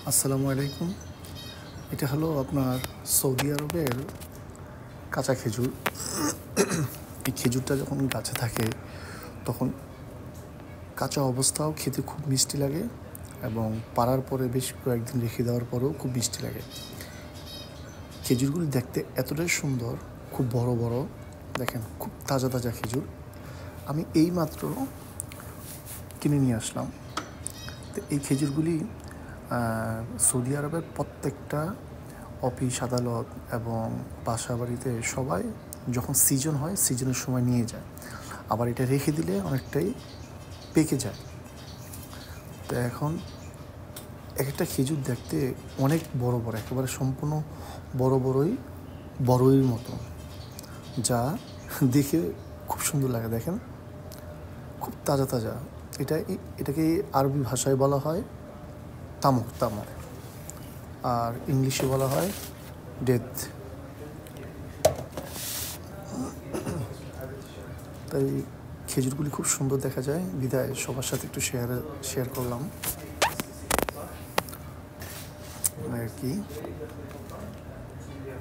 আসসালামু আলাইকুম। এটা হলো আপনার সৌদি আরবের কাঁচা খেজুর। এই খেজুরটা যখন গাছে থাকে তখন কাঁচা অবস্থাও খেতে খুব মিষ্টি লাগে এবং পাড়ার পরে বেশ কয়েকদিন রেখে দেওয়ার পরেও খুব মিষ্টি লাগে। খেজুরগুলি দেখতে এতটাই সুন্দর, খুব বড় বড়, দেখেন খুব তাজা তাজা খেজুর। আমি এইমাত্র কিনে নিয়ে আসলাম। তো এই খেজুরগুলি সৌদি আরবের প্রত্যেকটা অফিস আদালত এবং বাসা বাড়িতে সবাই যখন সিজন হয় সিজনের সময় নিয়ে যায়, আবার এটা রেখে দিলে অনেকটাই পেকে যায়। তো এখন এক একটা খেজুর দেখতে অনেক বড় বড়, একেবারে সম্পূর্ণ বড়ইর মতো, যা দেখে খুব সুন্দর লাগে। দেখেন খুব তাজা তাজা। এটাকে আরবি ভাষায় বলা হয় তামর তামর, আর ইংলিশে বলা হয় ডেথ। তাই খেজুরগুলি খুব সুন্দর দেখা যায় বিধায় সবার সাথে একটু শেয়ার করলাম আর কি।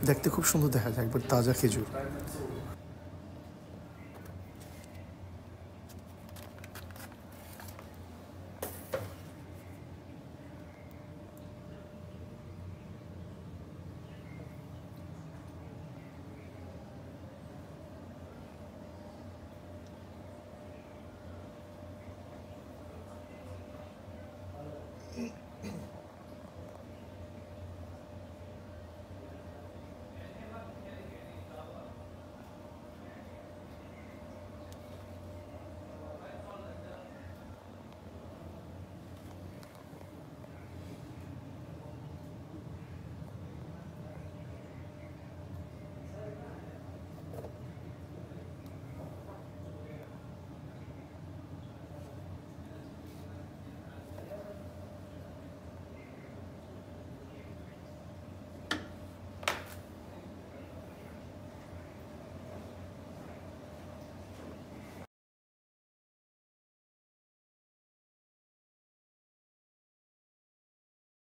দেখতে খুব সুন্দর দেখা যায়, একবার তাজা খেজুর।